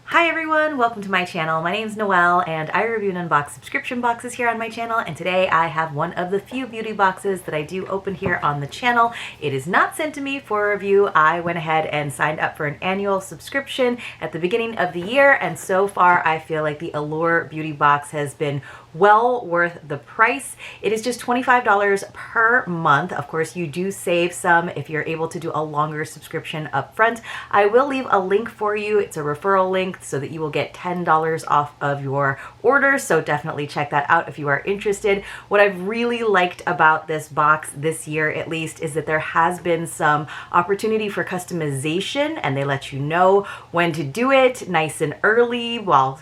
Hi everyone, welcome to my channel. My name is Noelle and I review and unbox subscription boxes here on my channel, and today I have one of the few beauty boxes that I do open here on the channel. It is not sent to me for review. I went ahead and signed up for an annual subscription at the beginning of the year, and so far I feel like the Allure Beauty Box has been well worth the price. It is just $25 per month. Of course, you do save some if you're able to do a longer subscription up front. I will leave a link for you. It's a referral link so that you will get $10 off of your order. So definitely check that out if you are interested. What I've really liked about this box this year, at least, is that there has been some opportunity for customization, and they let you know when to do it nice and early while,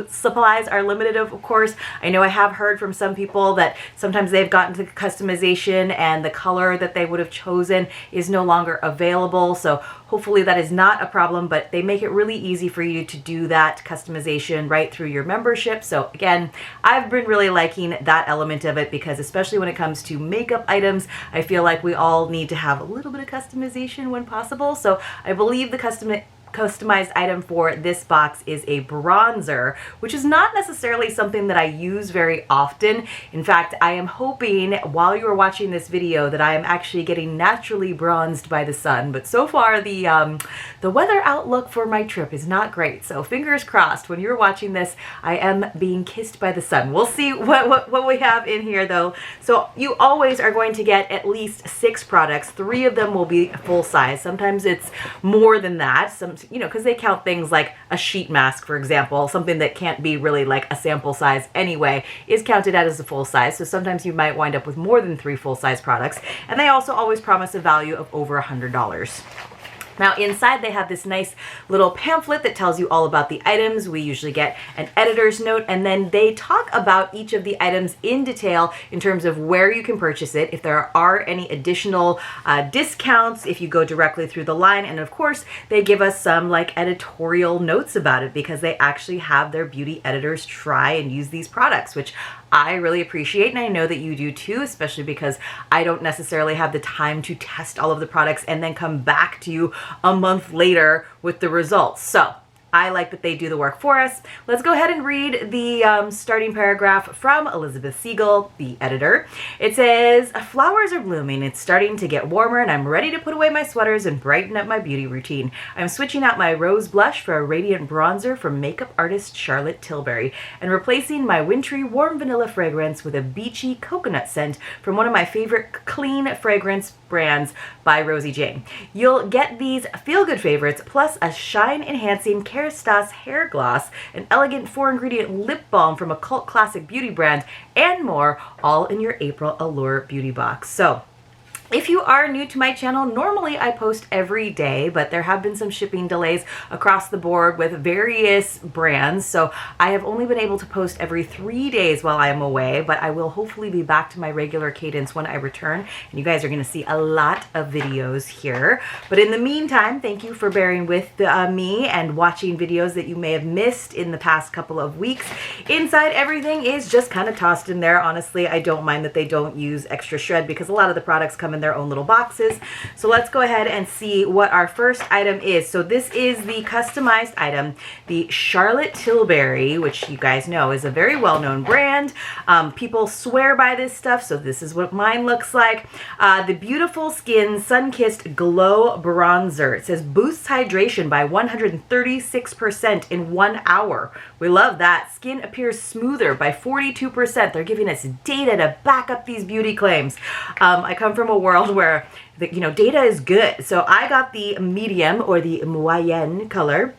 supplies are limited, of course. I know I have heard from some people that sometimes they've gotten to customization and the color that they would have chosen is no longer available. So hopefully that is not a problem, but they make it really easy for you to do that customization right through your membership. So again, I've been really liking that element of it because especially when it comes to makeup items, I feel like we all need to have a little bit of customization when possible. So I believe the customized item for this box is a bronzer, which is not necessarily something that I use very often. In fact, I am hoping while you are watching this video that I am actually getting naturally bronzed by the sun, but so far the weather outlook for my trip is not great. So fingers crossed, when you're watching this, I am being kissed by the sun. We'll see what we have in here though. So you always are going to get at least 6 products. 3 of them will be full size. Sometimes it's more than that. Because they count things like a sheet mask, for example, something that can't be really like a sample size anyway, is counted as a full size. So sometimes you might wind up with more than 3 full size products. And they also always promise a value of over $100. Now inside they have this nice little pamphlet that tells you all about the items. We usually get an editor's note, and then they talk about each of the items in detail in terms of where you can purchase it, if there are any additional discounts if you go directly through the line, and of course they give us some like editorial notes about it because they actually have their beauty editors try and use these products, which I really appreciate, and I know that you do too, especially because I don't necessarily have the time to test all of the products and then come back to you a month later with the results. So I like that they do the work for us. Let's go ahead and read the starting paragraph from Elizabeth Siegel, the editor. It says, "Flowers are blooming. It's starting to get warmer and I'm ready to put away my sweaters and brighten up my beauty routine. I'm switching out my rose blush for a radiant bronzer from makeup artist Charlotte Tilbury and replacing my wintry warm vanilla fragrance with a beachy coconut scent from one of my favorite clean fragrance brands by Rosie Jane. You'll get these feel-good favorites plus a shine-enhancing Keras hair gloss, an elegant 4-ingredient lip balm from a cult classic beauty brand, and more, all in your April Allure Beauty Box." So if you are new to my channel, normally I post every day, but there have been some shipping delays across the board with various brands. So I have only been able to post every 3 days while I am away, but I will hopefully be back to my regular cadence when I return. And you guys are going to see a lot of videos here. But in the meantime, thank you for bearing with me and watching videos that you may have missed in the past couple of weeks. Inside, everything is just kind of tossed in there. Honestly, I don't mind that they don't use extra shred because a lot of the products come in their own little boxes. So let's go ahead and see what our first item is. So this is the customized item, the Charlotte Tilbury, which you guys know is a very well-known brand. People swear by this stuff, so this is what mine looks like. The Beautiful Skin Sun-Kissed Glow Bronzer. It says boosts hydration by 136% in 1 hour. We love that. Skin appears smoother by 42%. They're giving us data to back up these beauty claims. I come from a world where data is good. So I got the medium or the moyenne color.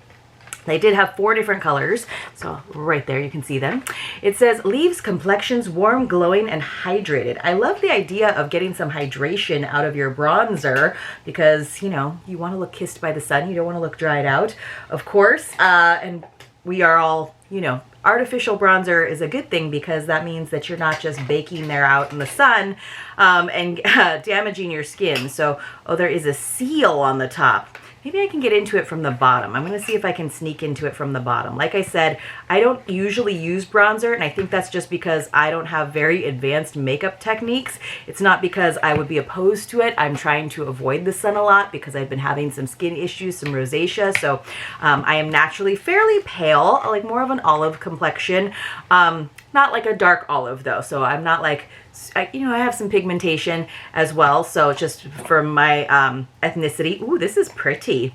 They did have 4 different colors, so right there you can see them. It says, leaves complexions warm, glowing, and hydrated. I love the idea of getting some hydration out of your bronzer because, you want to look kissed by the sun. You don't want to look dried out, of course. And we are all, artificial bronzer is a good thing because that means that you're not just baking there out in the sun and damaging your skin. So, oh, there is a seal on the top. maybe I can get into it from the bottom. I'm going to see if I can sneak into it from the bottom. Like I said, I don't usually use bronzer, and I think that's just because I don't have very advanced makeup techniques. It's not because I would be opposed to it. I'm trying to avoid the sun a lot because I've been having some skin issues, some rosacea. So I am naturally fairly pale, like more of an olive complexion. Not like a dark olive though. So I'm not like, you know, I have some pigmentation as well. So just for my ethnicity. Ooh, this is pretty.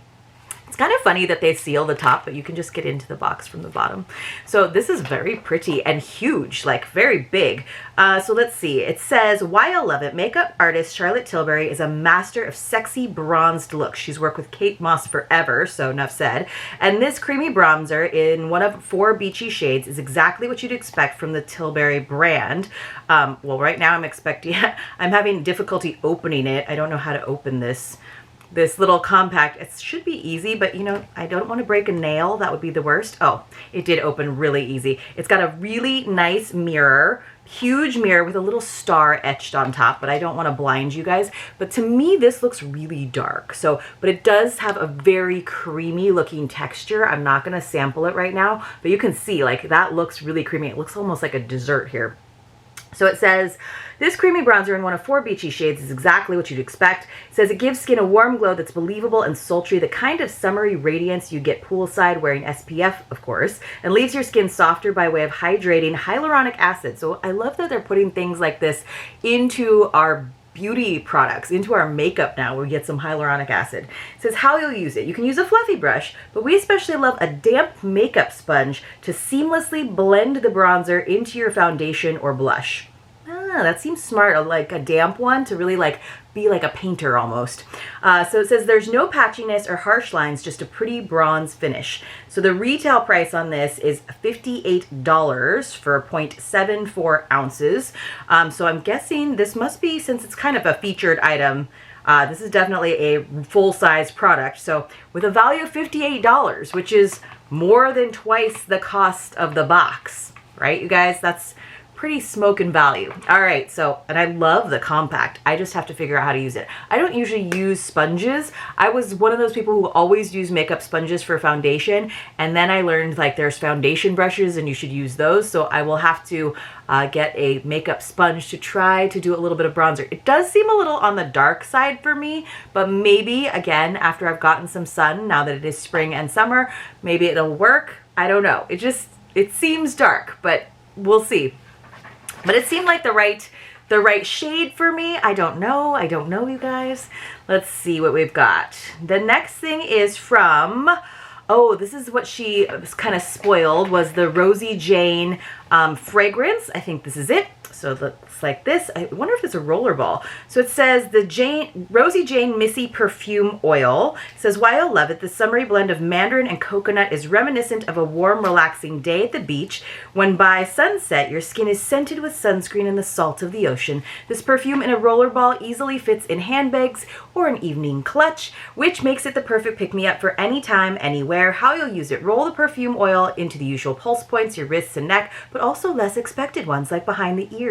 It's kind of funny that they seal the top, but you can just get into the box from the bottom. So this is very pretty and huge, like very big. So let's see. It says, why I love it. Makeup artist Charlotte Tilbury is a master of sexy bronzed looks. She's worked with Kate Moss forever, so enough said. And this creamy bronzer in one of 4 beachy shades is exactly what you'd expect from the Tilbury brand. Well, right now I'm having difficulty opening it. I don't know how to open this little compact. It should be easy, but you know, I don't want to break a nail. That would be the worst. Oh, it did open really easy. It's got a really nice mirror, huge mirror with a little star etched on top, but I don't want to blind you guys. But to me, this looks really dark. So, but it does have a very creamy looking texture. I'm not going to sample it right now, but you can see like that looks really creamy. It looks almost like a dessert here. So it says, this creamy bronzer in one of 4 beachy shades is exactly what you'd expect. It says it gives skin a warm glow that's believable and sultry, the kind of summery radiance you get poolside wearing SPF, of course, and leaves your skin softer by way of hydrating hyaluronic acid. So I love that they're putting things like this into our beauty products, into our makeup now, where we get some hyaluronic acid. It says how you'll use it. You can use a fluffy brush, but we especially love a damp makeup sponge to seamlessly blend the bronzer into your foundation or blush. Ah, that seems smart, like a damp one to really like be like a painter almost. So it says there's no patchiness or harsh lines, just a pretty bronze finish. So the retail price on this is $58 for 0.74 ounces. So I'm guessing this must be, since it's kind of a featured item, this is definitely a full-size product. So with a value of $58, which is more than twice the cost of the box, right, you guys? That's pretty smoking value. All right, so, and I love the compact. I just have to figure out how to use it. I don't usually use sponges. I was one of those people who always use makeup sponges for foundation, and then I learned like there's foundation brushes and you should use those. So I will have to get a makeup sponge to try to do a little bit of bronzer. It does seem a little on the dark side for me, but maybe again, after I've gotten some sun, now that it is spring and summer, maybe it'll work. I don't know. It seems dark, but we'll see. But it seemed like the right shade for me. I don't know, you guys. Let's see what we've got. The next thing is from, oh, this is what she was kind of spoiled, was the Rosie Jane fragrance. I think this is it. So it looks like this. I wonder if it's a roller ball. So it says the Rosie Jane Missy Perfume Oil. It says, why I love it. The summery blend of mandarin and coconut is reminiscent of a warm, relaxing day at the beach when by sunset your skin is scented with sunscreen and the salt of the ocean. This perfume in a roller ball easily fits in handbags or an evening clutch, which makes it the perfect pick-me-up for any time, anywhere. How you'll use it. Roll the perfume oil into the usual pulse points, your wrists and neck, but also less expected ones like behind the ears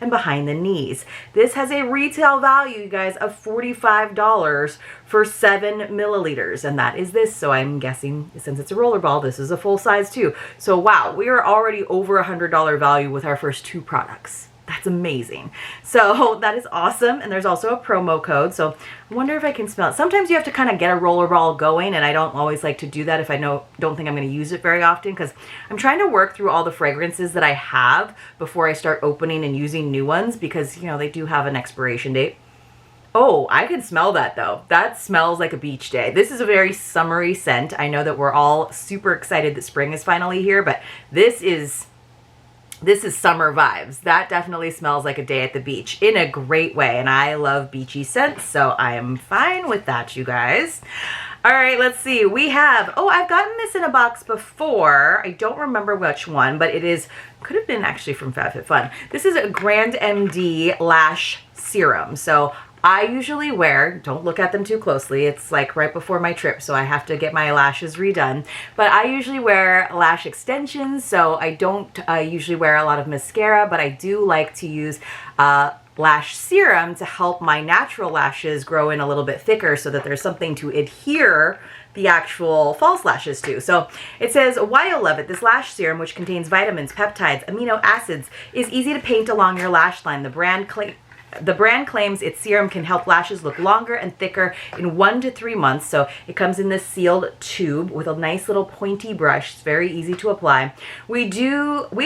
and behind the knees. This has a retail value, you guys, of $45 for 7 milliliters, and that is this. So I'm guessing since it's a roller ball, this is a full size too. So wow, we are already over $100 value with our first 2 products. That's amazing. So that is awesome. And there's also a promo code. So I wonder if I can smell it. Sometimes you have to kind of get a roller ball going, and I don't always like to do that if I don't think I'm going to use it very often, because I'm trying to work through all the fragrances that I have before I start opening and using new ones, because, you know, they do have an expiration date. Oh, I can smell that though. That smells like a beach day. This is a very summery scent. I know that we're all super excited that spring is finally here, but this is summer vibes. That definitely smells like a day at the beach in a great way. And I love beachy scents, so I am fine with that, you guys. All right, let's see. We have, oh, I've gotten this in a box before. I don't remember which one, but it is, could have been actually from FabFitFun. This is a Grande MD lash serum. So I usually wear, don't look at them too closely, it's like right before my trip, so I have to get my lashes redone, but I usually wear lash extensions, so I don't usually wear a lot of mascara, but I do like to use lash serum to help my natural lashes grow in a little bit thicker so that there's something to adhere the actual false lashes to. So it says, why you'll love it. This lash serum, which contains vitamins, peptides, amino acids, is easy to paint along your lash line. The brand claims its serum can help lashes look longer and thicker in 1 to 3 months. So it comes in this sealed tube with a nice little pointy brush. It's very easy to apply. We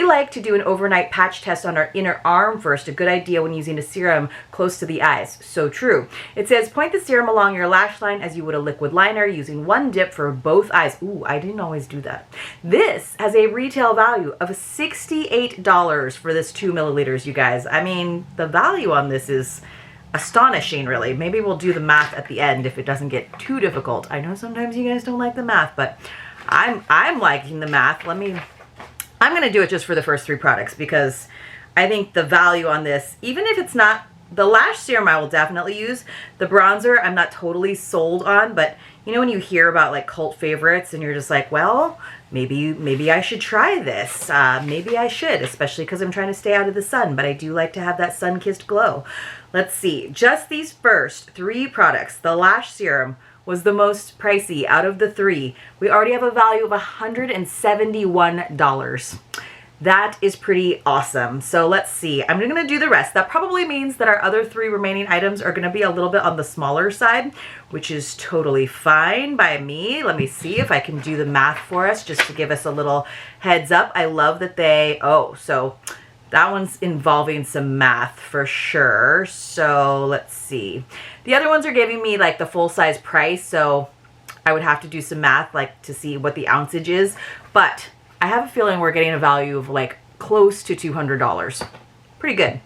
like to do an overnight patch test on our inner arm first. A good idea when using a serum close to the eyes. So true. It says point the serum along your lash line as you would a liquid liner using one dip for both eyes. Ooh, I didn't always do that. This has a retail value of $68 for this 2 milliliters, you guys. I mean, the value on this is astonishing, really. Maybe we'll do the math at the end if it doesn't get too difficult. I know sometimes you guys don't like the math, but I'm liking the math. I'm gonna do it just for the first 3 products because I think the value on this, even if it's not the lash serum, I will definitely use. The bronzer, I'm not totally sold on, but you know when you hear about like cult favorites and you're just like, well, maybe I should try this. Maybe I should, especially because I'm trying to stay out of the sun, but I do like to have that sun-kissed glow. Let's see, just these first 3 products, the lash serum was the most pricey out of the 3. We already have a value of $171. That is pretty awesome. So let's see. I'm going to do the rest. That probably means that our other 3 remaining items are going to be a little bit on the smaller side, which is totally fine by me. Let me see if I can do the math for us just to give us a little heads up. I love that so that one's involving some math for sure. So let's see. The other ones are giving me like the full size price. So I would have to do some math like to see what the ounceage is. But I have a feeling we're getting a value of like close to $200. Pretty good.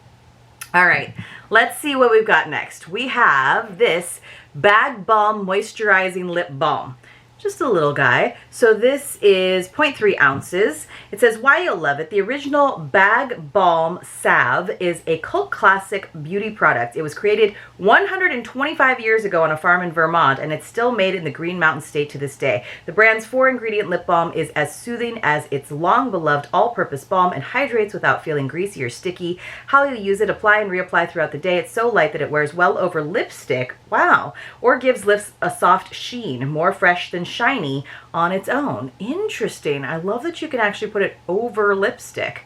All right, let's see what we've got next. We have this Bag Balm Moisturizing Lip Balm. Just a little guy. So this is 0.3 ounces. It says, why you'll love it. The original Bag Balm Salve is a cult classic beauty product. It was created 125 years ago on a farm in Vermont, and it's still made in the Green Mountain State to this day. The brand's 4-ingredient lip balm is as soothing as its long-beloved all-purpose balm and hydrates without feeling greasy or sticky. How you use it, apply and reapply throughout the day. It's so light that it wears well over lipstick. Wow. Or gives lips a soft sheen, more fresh than shiny on its own. Interesting. I love that you can actually put it over lipstick.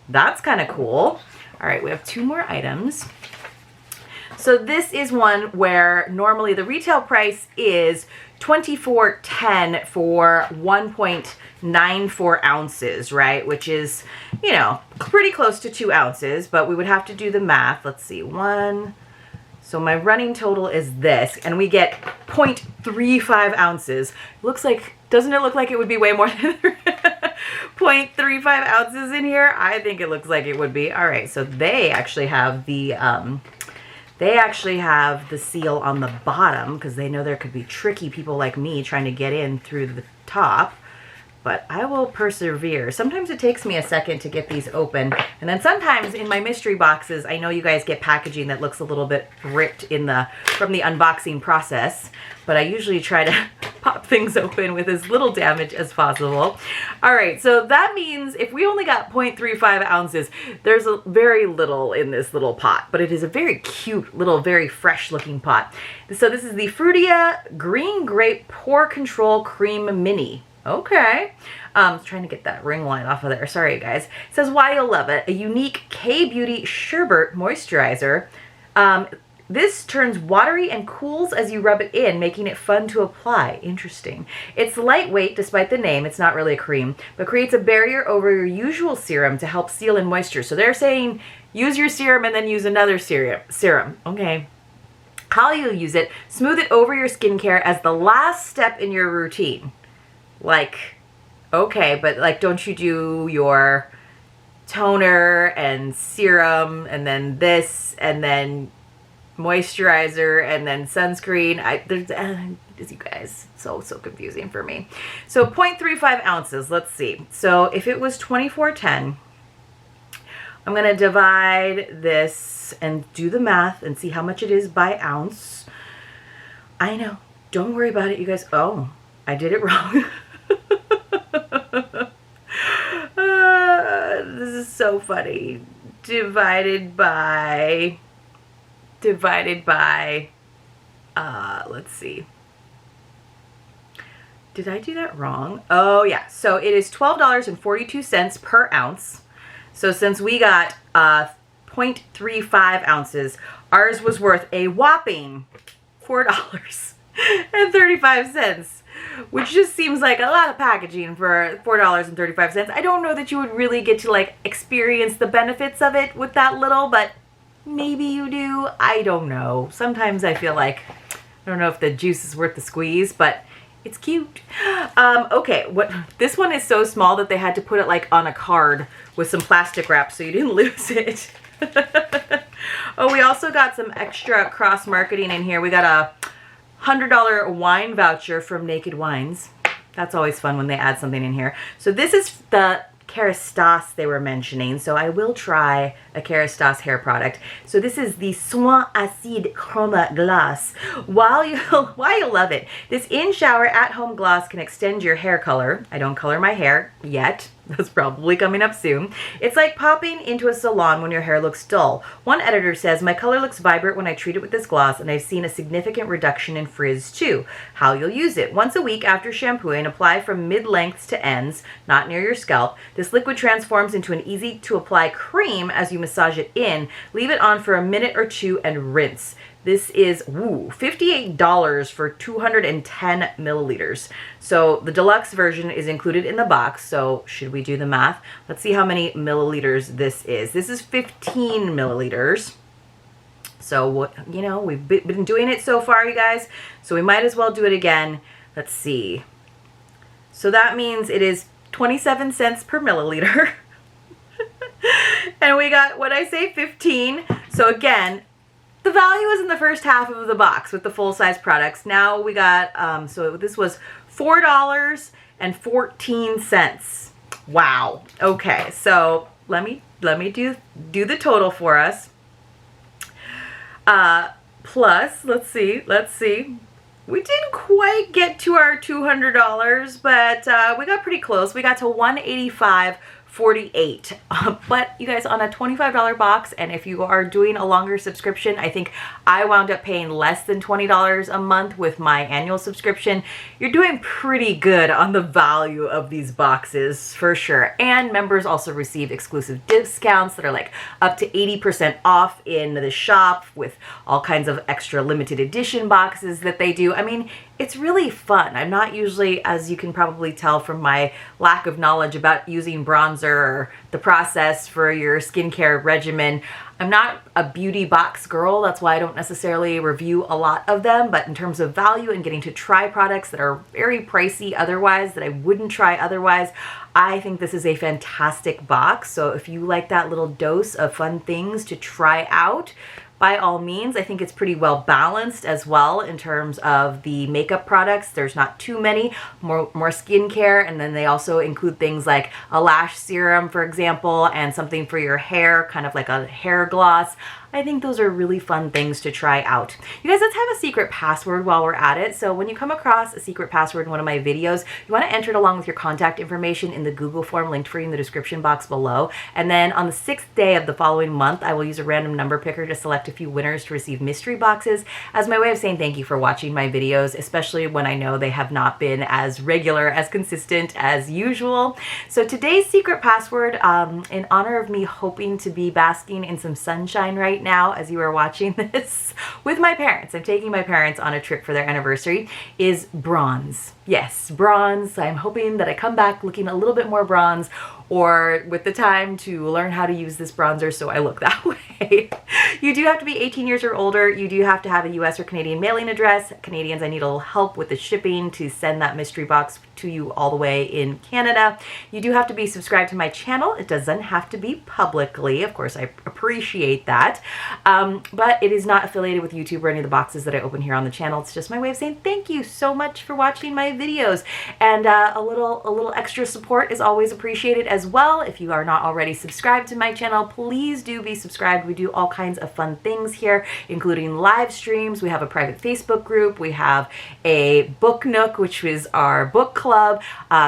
That's kind of cool. All right, we have 2 more items. So this is one where normally the retail price is $24.10 for 1.94 ounces, right? Which is, you know, pretty close to 2 ounces, but we would have to do the math. Let's see, so my running total is this, and we get 0.35 ounces. Doesn't it look like it would be way more than 0.35 ounces in here? I think it looks like it would be. All right, so they actually have the seal on the bottom because they know there could be tricky people like me trying to get in through the top. But I will persevere. Sometimes it takes me a second to get these open. And then sometimes in my mystery boxes, I know you guys get packaging that looks a little bit ripped from the unboxing process. But I usually try to pop things open with as little damage as possible. All right, so that means if we only got 0.35 ounces, there's very little in this little pot. But it is a very cute, little, very fresh looking pot. So this is the Fruia Green Grape Pore Control Cream Mini. Okay. Trying to get that ring light off of there. Sorry, guys. It says, why you'll love it. A unique K-Beauty Sherbet moisturizer. This turns watery and cools as you rub it in, making it fun to apply. Interesting. It's lightweight, despite the name. It's not really a cream, but creates a barrier over your usual serum to help seal in moisture. So they're saying use your serum and then use another serum. Okay. How you'll use it, smooth it over your skincare as the last step in your routine. Like, okay, but like, don't you do your toner and serum and then this and then moisturizer and then sunscreen? You guys, so confusing for me. So 0.35 ounces, let's see. So if it was $24.10, I'm going to divide this and do the math and see how much it is by ounce. I know, don't worry about it, you guys. Oh, I did it wrong. This is so funny. Divided by divided by, let's see. Did I do that wrong? Oh yeah, so it is $12.42 per ounce. So since we got 0.35 ounces, ours was worth a whopping $4.35, which just seems like a lot of packaging for $4.35. I don't know that you would really get to like experience the benefits of it with that little, but maybe you do. I don't know. Sometimes I feel like, I don't know if the juice is worth the squeeze, but it's cute. Okay, this one is so small that they had to put it like on a card with some plastic wrap so you didn't lose it. Oh, we also got some extra cross marketing in here. We got a $100 wine voucher from Naked Wines. That's always fun when they add something in here. So this is the Keras they were mentioning, so I will try a Keras hair product. So this is the Soin Acide Chroma Glace. While you love it, this in-shower at-home gloss can extend your hair color. I don't color my hair yet. That's probably coming up soon. It's like popping into a salon when your hair looks dull. One editor says, my color looks vibrant when I treat it with this gloss, and I've seen a significant reduction in frizz too. How you'll use it. Once a week after shampooing, apply from mid-lengths to ends, not near your scalp. This liquid transforms into an easy-to-apply cream as you massage it in. Leave it on for a minute or two and rinse. This is $58 for 210 milliliters. So the deluxe version is included in the box. So should we do the math? Let's see how many milliliters this is. This is 15 milliliters. So what, you know, we've been doing it so far, you guys. So we might as well do it again. Let's see. So that means it is 27 cents per milliliter. And we got, what I say, 15. So again, the value is in the first half of the box with the full-size products. Now we got, so this was $4.14. Wow. Okay, so let me do the total for us. Plus, let's see. We didn't quite get to our $200, but we got pretty close. We got to $185.48. But you guys, on a $25 box, and if you are doing a longer subscription, I think I wound up paying less than $20 a month with my annual subscription. You're doing pretty good on the value of these boxes for sure. And members also receive exclusive discounts that are like up to 80% off in the shop with all kinds of extra limited edition boxes that they do. I mean, it's really fun. I'm not usually, as you can probably tell from my lack of knowledge about using bronzer or the process for your skincare regimen, I'm not a beauty box girl. That's why I don't necessarily review a lot of them. But in terms of value and getting to try products that are very pricey otherwise, that I wouldn't try otherwise, I think this is a fantastic box. So if you like that little dose of fun things to try out, by all means. I think it's pretty well balanced as well in terms of the makeup products. There's not too many, more skincare, and then they also include things like a lash serum, for example, and something for your hair, kind of like a hair gloss. I think those are really fun things to try out. You guys, let's have a secret password while we're at it. So when you come across a secret password in one of my videos, you want to enter it along with your contact information in the Google form linked for you in the description box below. And then on the 6th day of the following month, I will use a random number picker to select a few winners to receive mystery boxes as my way of saying thank you for watching my videos, especially when I know they have not been as regular, as consistent as usual. So today's secret password, in honor of me hoping to be basking in some sunshine right now as you are watching this with my parents, I'm taking my parents on a trip for their anniversary, is bronze. Yes, bronze. I'm hoping that I come back looking a little bit more bronze, or with the time to learn how to use this bronzer so I look that way. You do have to be 18 years or older. You do have to have a US or Canadian mailing address. Canadians, I need a little help with the shipping to send that mystery box to you all the way in Canada. You do have to be subscribed to my channel. It doesn't have to be publicly. Of course, I appreciate that. But it is not affiliated with YouTube or any of the boxes that I open here on the channel. It's just my way of saying thank you so much for watching my videos. And a little extra support is always appreciated as well. If you are not already subscribed to my channel, please do be subscribed. We do all kinds of fun things here, including live streams. We have a private Facebook group. We have a book nook, which is our book club.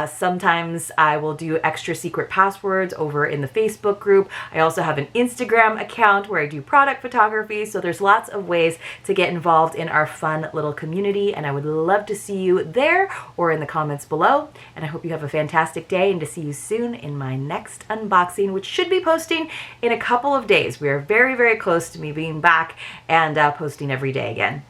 Sometimes I will do extra secret passwords over in the Facebook group. I also have an Instagram account where I do product photography. So there's lots of ways to get involved in our fun little community, and I would love to see you there or in the comments below. And I hope you have a fantastic day, and to see you soon in my next unboxing, which should be posting in a couple of days. We are very, very close to me being back and posting every day again.